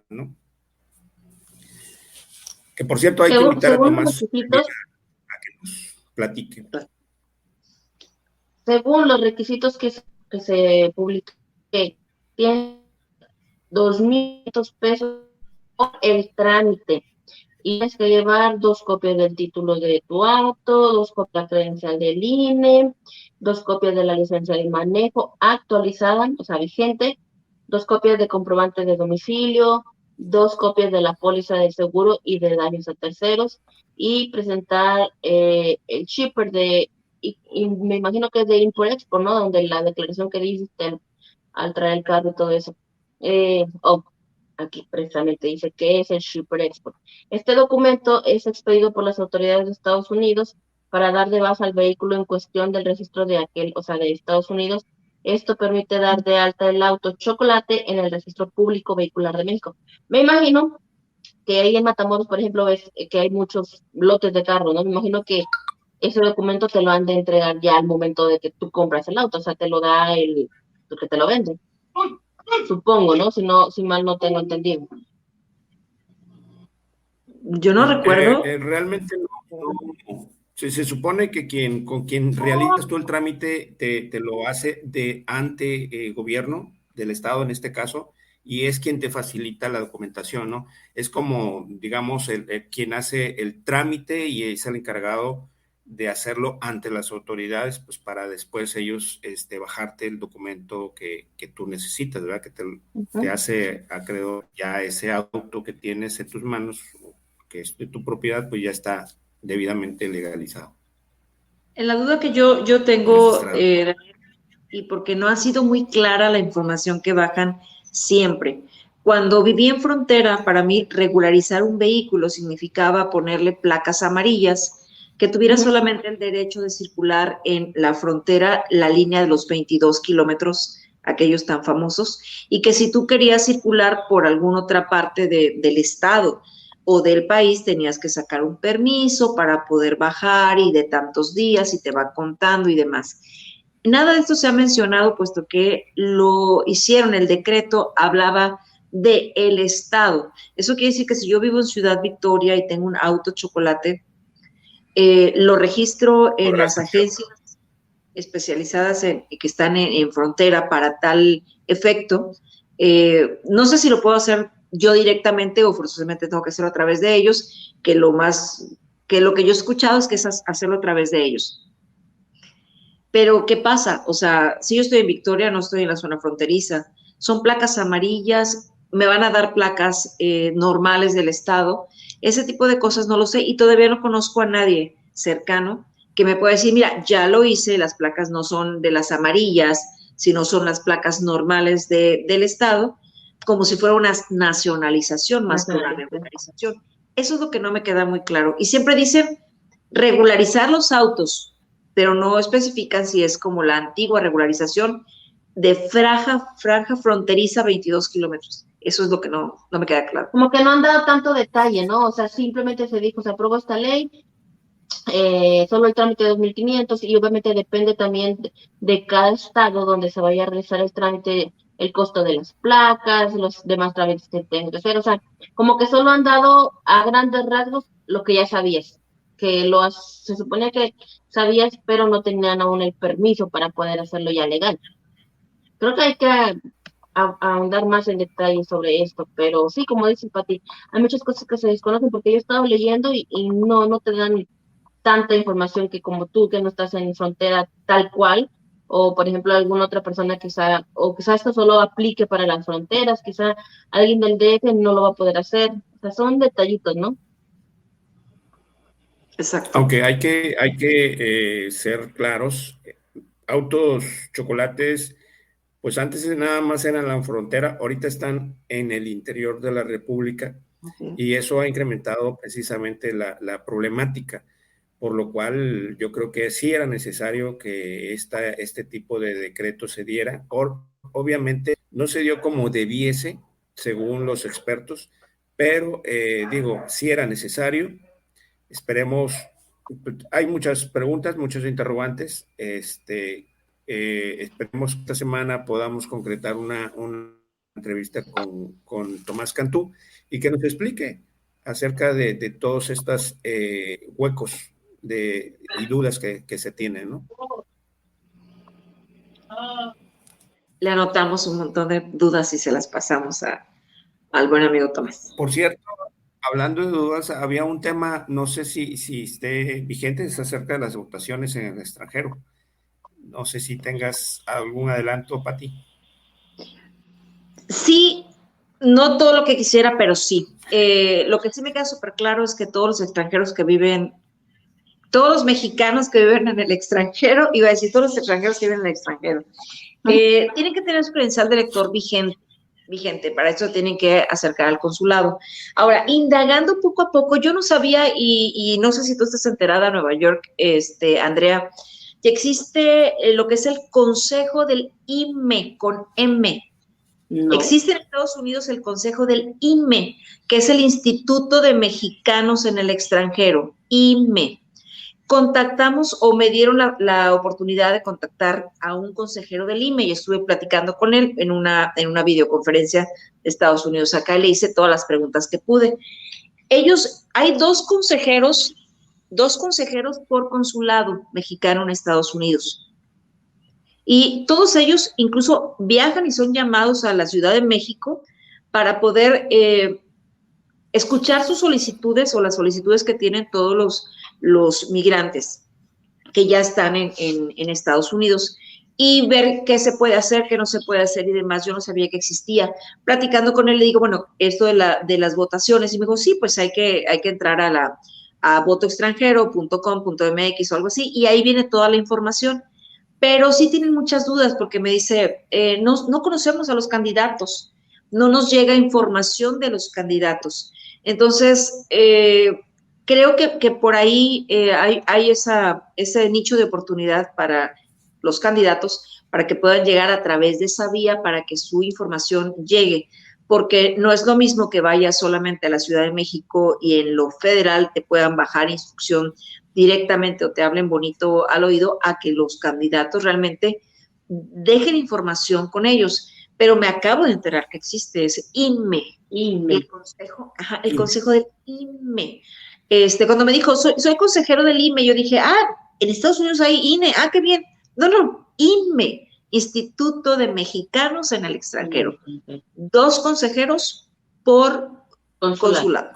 ¿no? Que por cierto hay que invitar a Según los Tomás requisitos, a que nos platique. según los requisitos que se publican, que tiene 2.500 pesos por el trámite. Y tienes que llevar 2 copias del título de tu auto, 2 copias de la credencial del INE, 2 copias de la licencia de manejo actualizada, o sea, vigente, 2 copias de comprobante de domicilio, 2 copias de la póliza de seguro y de daños a terceros, y presentar el shipper y me imagino que es de Import-Export, ¿no? Donde la declaración que diste al traer el carro y todo eso. Aquí precisamente dice que es el Shipper Export. Este documento es expedido por las autoridades de Estados Unidos para dar de baja al vehículo en cuestión del registro de aquel, o sea, de Estados Unidos. Esto permite dar de alta el auto chocolate en el registro público vehicular de México. Me imagino que ahí en Matamoros, por ejemplo, ves que hay muchos lotes de carros, ¿no? Me imagino que ese documento te lo han de entregar ya al momento de que tú compras el auto, o sea, te lo da el que te lo vende. Supongo, ¿no? Si no, si mal no tengo entendido. Yo no recuerdo. Realmente no. Se supone que con quien realizas tú el trámite te lo hace de ante gobierno del estado en este caso, y es quien te facilita la documentación, ¿no? Es como, digamos, quien hace el trámite y es el encargado de hacerlo ante las autoridades, pues para después ellos bajarte el documento que tú necesitas, ¿verdad? Que te hace acreedor ya ese auto que tienes en tus manos, que es de tu propiedad, pues ya está debidamente legalizado. En la duda que yo tengo, Registrado. y porque no ha sido muy clara la información que bajan siempre. Cuando viví en frontera, para mí regularizar un vehículo significaba ponerle placas amarillas, que tuviera solamente el derecho de circular en la frontera, la línea de los 22 kilómetros, aquellos tan famosos, y que si tú querías circular por alguna otra parte del estado o del país, tenías que sacar un permiso para poder bajar y de tantos días y te va contando y demás. Nada de esto se ha mencionado, puesto que lo hicieron, el decreto hablaba de el Estado. Eso quiere decir que si yo vivo en Ciudad Victoria y tengo un auto chocolate, lo registro en las agencias especializadas que están en frontera para tal efecto. No sé si lo puedo hacer yo directamente o forzosamente tengo que hacerlo a través de ellos, que lo que yo he escuchado es que es hacerlo a través de ellos. Pero, ¿qué pasa? O sea, si yo estoy en Victoria, no estoy en la zona fronteriza, son placas amarillas, me van a dar placas normales del estado, ese tipo de cosas no lo sé y todavía no conozco a nadie cercano que me pueda decir, mira, ya lo hice, las placas no son de las amarillas, sino son las placas normales del estado, como si fuera una nacionalización más que una regularización. Eso es lo que no me queda muy claro. Y siempre dicen regularizar los autos, pero no especifican si es como la antigua regularización de franja fronteriza 22 kilómetros. Eso es lo que no me queda claro. Como que no han dado tanto detalle, ¿no? O sea, simplemente se dijo, se aprobó esta ley, solo el trámite de 2.500 y obviamente depende también de cada estado donde se vaya a realizar el trámite, el costo de las placas, los demás trámites que tengan que hacer. O sea, como que solo han dado a grandes rasgos lo que ya sabías, que se suponía que sabías, pero no tenían aún el permiso para poder hacerlo ya legal. Creo que hay que ahondar más en detalle sobre esto, pero sí, como dice Pati, hay muchas cosas que se desconocen porque yo he estado leyendo y no te dan tanta información que como tú, que no estás en frontera tal cual, o por ejemplo alguna otra persona quizá, o quizá esto solo aplique para las fronteras, quizá alguien del DF no lo va a poder hacer, o sea, son detallitos, ¿no? Exacto. Aunque hay que ser claros, autos chocolates, pues antes nada más eran la frontera, ahorita están en el interior de la República y eso ha incrementado precisamente la problemática, por lo cual yo creo que sí era necesario que este tipo de decreto se diera. Obviamente no se dio como debiese, según los expertos, pero digo, sí era necesario. Esperemos, hay muchas preguntas, muchos interrogantes. Esperemos que esta semana podamos concretar una entrevista con Tomás Cantú y que nos explique acerca de todos estos huecos y dudas que se tienen, ¿no? Le anotamos un montón de dudas y se las pasamos al buen amigo Tomás. Por cierto, hablando de dudas, había un tema, no sé si esté vigente, es acerca de las votaciones en el extranjero. No sé si tengas algún adelanto, Pati. Sí, no todo lo que quisiera, pero sí. Lo que sí me queda súper claro es que todos los extranjeros que viven, todos los mexicanos que viven en el extranjero, iba a decir todos los extranjeros que viven en el extranjero, tienen que tener su credencial de elector vigente, para eso tienen que acercar al consulado. Ahora, indagando poco a poco, yo no sabía, y no sé si tú estás enterada, Nueva York, Andrea, que existe lo que es el Consejo del IME, con M. No. Existe en Estados Unidos el Consejo del IME, que es el Instituto de Mexicanos en el Extranjero, IME. Contactamos o me dieron la oportunidad de contactar a un consejero del IME y estuve platicando con él en una videoconferencia de Estados Unidos acá y le hice todas las preguntas que pude. Hay dos consejeros por consulado mexicano en Estados Unidos. Y todos ellos incluso viajan y son llamados a la Ciudad de México para poder escuchar sus solicitudes o las solicitudes que tienen todos los migrantes que ya están en Estados Unidos y ver qué se puede hacer, qué no se puede hacer y demás. Yo no sabía que existía. Platicando con él le digo, bueno, esto de las votaciones, y me dijo, sí, pues hay que entrar a votoextranjero.com.mx o algo así, y ahí viene toda la información. Pero sí tienen muchas dudas porque me dice, no conocemos a los candidatos, no nos llega información de los candidatos. Entonces, creo que por ahí hay ese nicho de oportunidad para los candidatos, para que puedan llegar a través de esa vía, para que su información llegue, porque no es lo mismo que vayas solamente a la Ciudad de México y en lo federal te puedan bajar instrucción directamente o te hablen bonito al oído, a que los candidatos realmente dejen información con ellos. Pero me acabo de enterar que existe ese INME, el consejo del INME. Cuando me dijo, soy consejero del INME, yo dije, en Estados Unidos hay INE, qué bien. No, INME, Instituto de Mexicanos en el Extranjero. 2 consejeros por consulado.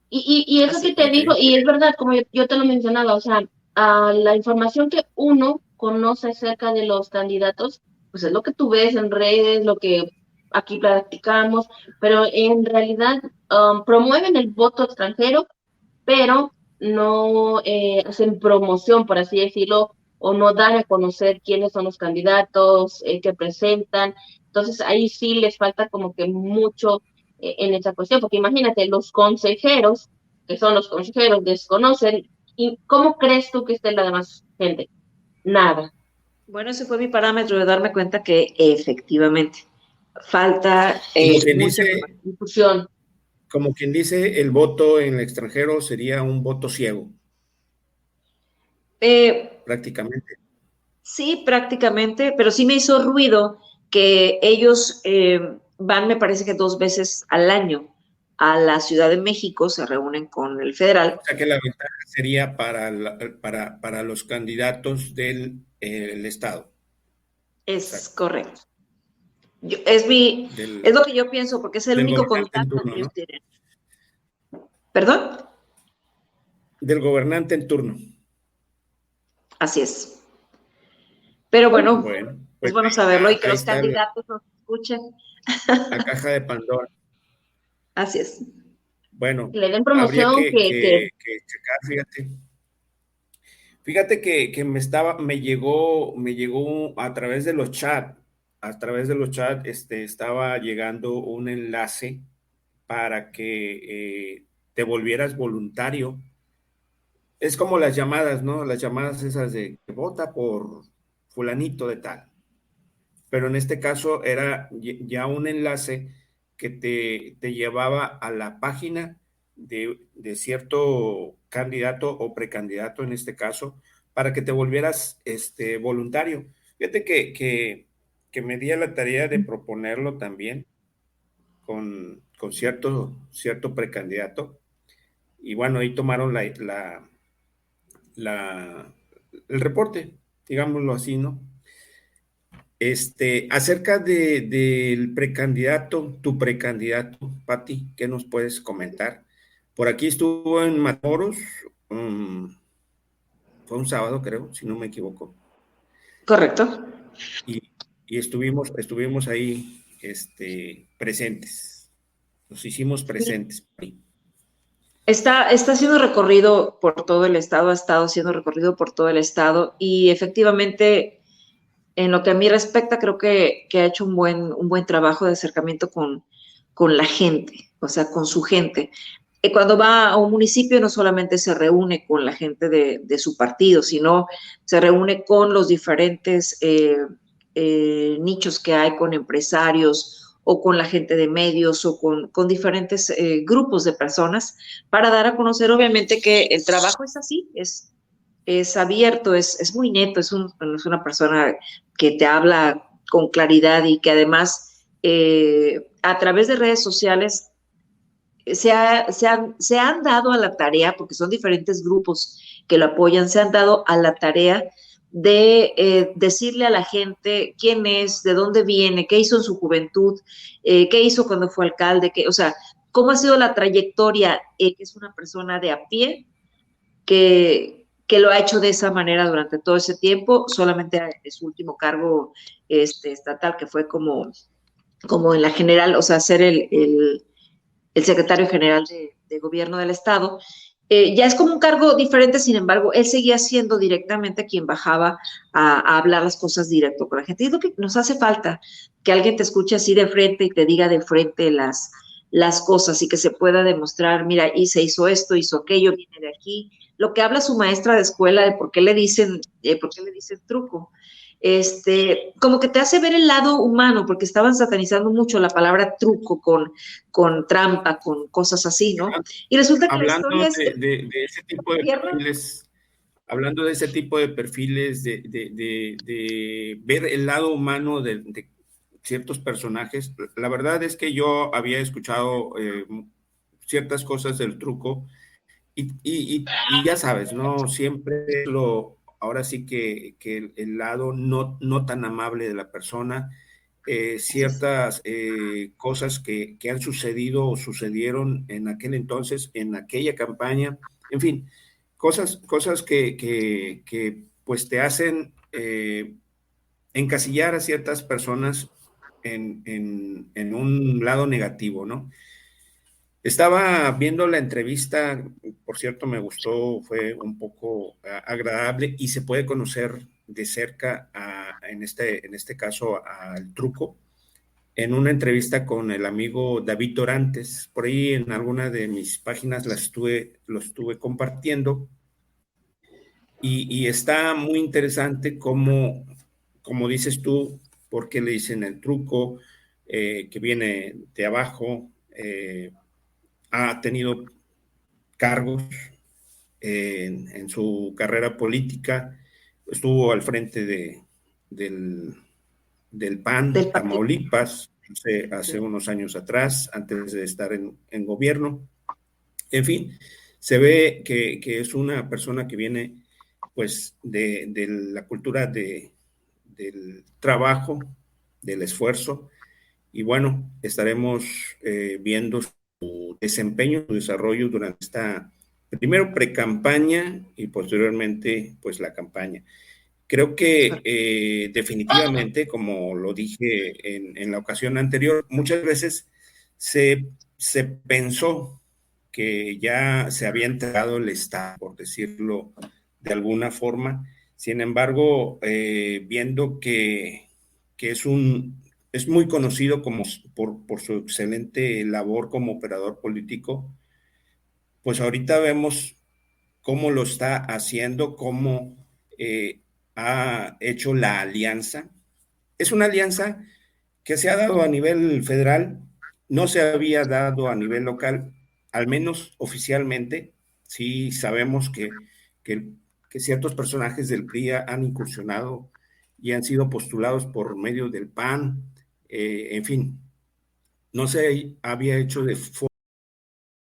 Y eso que te digo, y es verdad, como yo te lo mencionaba, o sea, la información que uno conoce acerca de los candidatos, pues es lo que tú ves en redes, lo que aquí platicamos, pero en realidad promueven el voto extranjero, pero no hacen promoción, por así decirlo, o no dan a conocer quiénes son los candidatos que presentan. Entonces ahí sí les falta como que mucho en esa cuestión, porque imagínate, los consejeros, que son los consejeros, desconocen, ¿y cómo crees tú que esté la demás gente? Nada. Bueno, ese fue mi parámetro de darme cuenta que efectivamente falta mucha difusión. Como quien dice, el voto en el extranjero sería un voto ciego. Prácticamente. Sí, prácticamente, pero sí me hizo ruido que ellos van, me parece que 2 veces al año a la Ciudad de México, se reúnen con el federal. O sea que la ventaja sería para los candidatos del Estado. Es Exacto. Correcto. Es lo que yo pienso, porque es el único contacto que ellos tienen. ¿Perdón? Del gobernante en turno. Así es. Pero bueno, es bueno saberlo y que los candidatos nos escuchen. La caja de Pandora. Así es. Bueno, le den promoción habría que checar, fíjate. Fíjate que me llegó a través de los chats, estaba llegando un enlace para que te volvieras voluntario. Es como las llamadas, ¿no? Las llamadas esas de vota por fulanito de tal. Pero en este caso era ya un enlace que te llevaba a la página de cierto candidato o precandidato en este caso, para que te volvieras voluntario. Fíjate que que me di a la tarea de proponerlo también con cierto precandidato. Y bueno, ahí tomaron la, el reporte, digámoslo así, ¿no? Acerca del precandidato, tu precandidato, Pati, ¿qué nos puedes comentar? Por aquí estuvo en Matamoros, fue un sábado, creo, si no me equivoco. Correcto. Y, y estuvimos ahí presentes. Nos hicimos presentes. Está siendo recorrido por todo el estado, ha estado siendo recorrido por todo el estado y efectivamente, en lo que a mí respecta, creo que ha hecho un buen trabajo de acercamiento con la gente, o sea, con su gente. Cuando va a un municipio no solamente se reúne con la gente de su partido, sino se reúne con los diferentes nichos que hay, con empresarios o con la gente de medios o con diferentes grupos de personas para dar a conocer obviamente que el trabajo es así, es abierto, es muy neto, es una persona que te habla con claridad y que además a través de redes sociales se han dado a la tarea, porque son diferentes grupos que lo apoyan, se han dado a la tarea de decirle a la gente quién es, de dónde viene, qué hizo en su juventud, qué hizo cuando fue alcalde, o sea, cómo ha sido la trayectoria, que es una persona de a pie, que lo ha hecho de esa manera durante todo ese tiempo, solamente su último cargo estatal, que fue como en la general, o sea, ser el secretario general de gobierno del estado. Ya es como un cargo diferente, sin embargo, él seguía siendo directamente quien bajaba a hablar las cosas directo con la gente. Y es lo que nos hace falta, que alguien te escuche así de frente y te diga de frente las cosas y que se pueda demostrar, mira, y se hizo esto, hizo aquello, viene de aquí. Lo que habla su maestra de escuela de por qué le dicen truco, como que te hace ver el lado humano, porque estaban satanizando mucho la palabra truco con trampa, con cosas así, ¿no? Y resulta que la Hablando historia es de ese tipo de gobierno. perfiles, hablando de ese tipo de perfiles, de ver el lado humano de ciertos personajes, la verdad es que yo había escuchado ciertas cosas del truco y ya sabes, ¿no? Siempre ahora sí que el lado no tan amable de la persona, ciertas cosas que han sucedido o sucedieron en aquel entonces, en aquella campaña, en fin, cosas que pues te hacen encasillar a ciertas personas en un lado negativo, ¿no? Estaba viendo la entrevista, por cierto, me gustó, fue un poco agradable y se puede conocer de cerca, en este caso, al truco, en una entrevista con el amigo David Dorantes. Por ahí en alguna de mis páginas lo estuve compartiendo y está muy interesante como dices tú, por qué le dicen el truco, que viene de abajo, ha tenido cargos en su carrera política, estuvo al frente del PAN, Del partido. Tamaulipas, hace unos años atrás, antes de estar en gobierno. En fin, se ve que es una persona que viene pues de la cultura del trabajo, del esfuerzo, y bueno, estaremos viendo su desempeño, su desarrollo durante esta, primero pre-campaña y posteriormente pues la campaña. Creo que definitivamente, como lo dije en la ocasión anterior, muchas veces se pensó que ya se había entregado el Estado, por decirlo de alguna forma. Sin embargo, viendo que es muy conocido por su excelente labor como operador político, pues ahorita vemos cómo lo está haciendo, cómo ha hecho la alianza. Es una alianza que se ha dado a nivel federal, no se había dado a nivel local, al menos oficialmente. Sí sabemos que ciertos personajes del PRI han incursionado y han sido postulados por medio del PAN, en fin, no se había hecho de